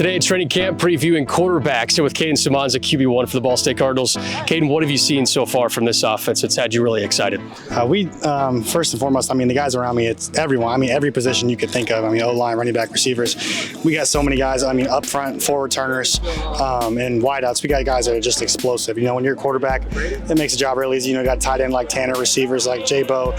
Today at training camp, previewing quarterbacks and with Caden Simonza, QB1 for the Ball State Cardinals. Caden, what have you seen so far from this offense that's had you really excited? First and foremost, the guys around me, it's everyone. Every position you could think of. O-line, running back, receivers. We got so many guys, up front, forward turners, and wideouts. We got guys that are just explosive. When you're a quarterback, it makes the job real easy. You got tight end like Tanner, receivers like J-Bo,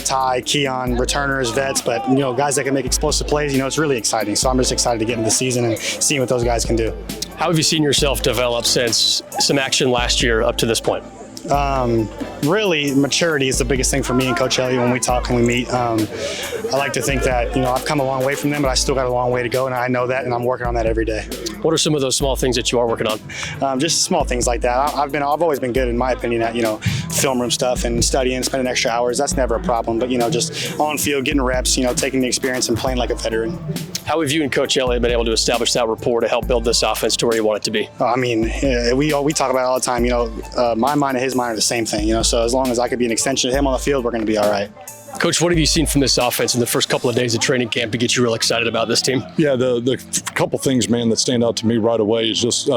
Ty, Keon, returners, vets, but, guys that can make explosive plays. It's really exciting. So I'm just excited to get into the season and seeing what those guys can do. How have you seen yourself develop since some action last year up to this point? Really, maturity is the biggest thing for me and Coach Elliott when we talk and we meet. I like to think that, I've come a long way from them, but I still got a long way to go, and I know that, and I'm working on that every day. What are some of those small things that you are working on? Just small things like that. I've always been good, in my opinion, at, film room stuff and studying, spending extra hours. That's never a problem, but, just on field, getting reps, taking the experience and playing like a veteran. How have you and Coach Elliott been able to establish that rapport to help build this offense to where you want it to be? We talk about it all the time. My mind and his mind are the same thing, so as long as I could be an extension of him on the field, we're going to be all right. Coach, what have you seen from this offense in the first couple of days of training camp to get you real excited about this team? Yeah, the couple things, man, that stand out to me right away is just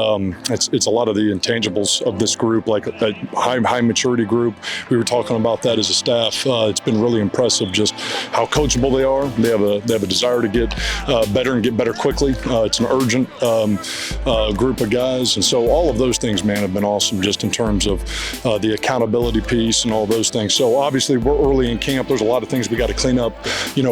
it's a lot of the intangibles of this group, like a high maturity group. We were talking about that as a staff. It's been really impressive just how coachable they are. They have a desire to get better and get better quickly. It's an urgent group of guys, and so all of those things, man, have been awesome just in terms of the accountability piece and all those things. So obviously we're early in camp. There's a lot of things we got to clean up,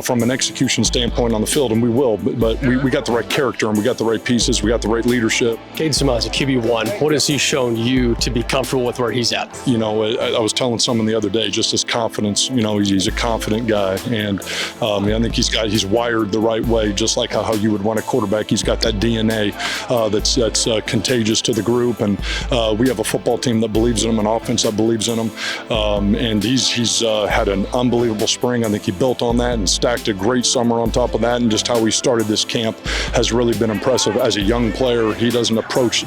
from an execution standpoint on the field, and we will. But we got the right character, and we got the right pieces. We got the right leadership. Caden Simonza, QB1. What has he shown you to be comfortable with where he's at? I was telling someone the other day, just his confidence. He's a confident guy, and I think he's wired the right way, just like how you would want a quarterback. He's got that DNA that's contagious to the group, and we have a football team that believes in him, an offense that believes in him, and he's had an unbelievable spring. I think he built on that and stacked a great summer on top of that, and just how he started this camp has really been impressive. As a young player, he doesn't approach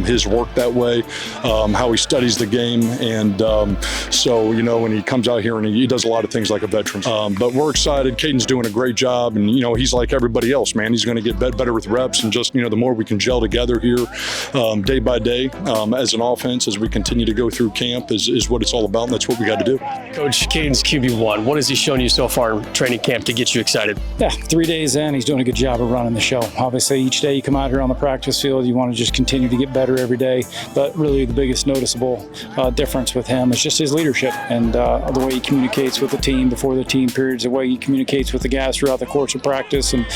his work that way, how he studies the game, and so when he comes out here and he does a lot of things like a veteran. But we're excited. Caden's doing a great job, and he's like everybody else, man. He's going to get better with reps, and just the more we can gel together here day by day as an offense, as we continue to go through camp, is what it's all about, and that's what we got to do. Coach, Caden's QB1. What has he shown you so far in training camp to get you excited? Yeah, 3 days in, he's doing a good job of running the show. Obviously, each day you come out here on the practice field, you want to just continue to get better every day. But really, the biggest noticeable difference with him is just his leadership and the way he communicates with the team before the team periods, the way he communicates with the guys throughout the course of practice. And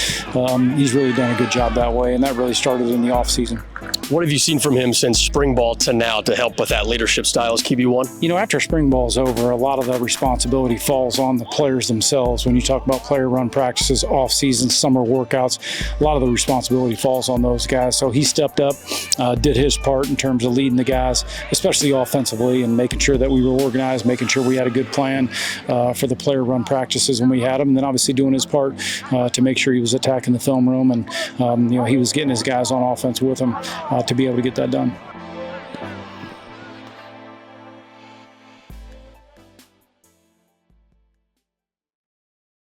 he's really done a good job that way, and that really started in the off season. What have you seen from him since spring ball to now to help with that leadership style as QB1? After spring ball's over, a lot of the responsibility falls on the players themselves. When you talk about player run practices, off season, summer workouts, a lot of the responsibility falls on those guys. So he stepped up, did his part in terms of leading the guys, especially offensively, and making sure that we were organized, making sure we had a good plan for the player run practices when we had them, and then obviously doing his part to make sure he was attacking the film room, and he was getting his guys on offense with him to be able to get that done.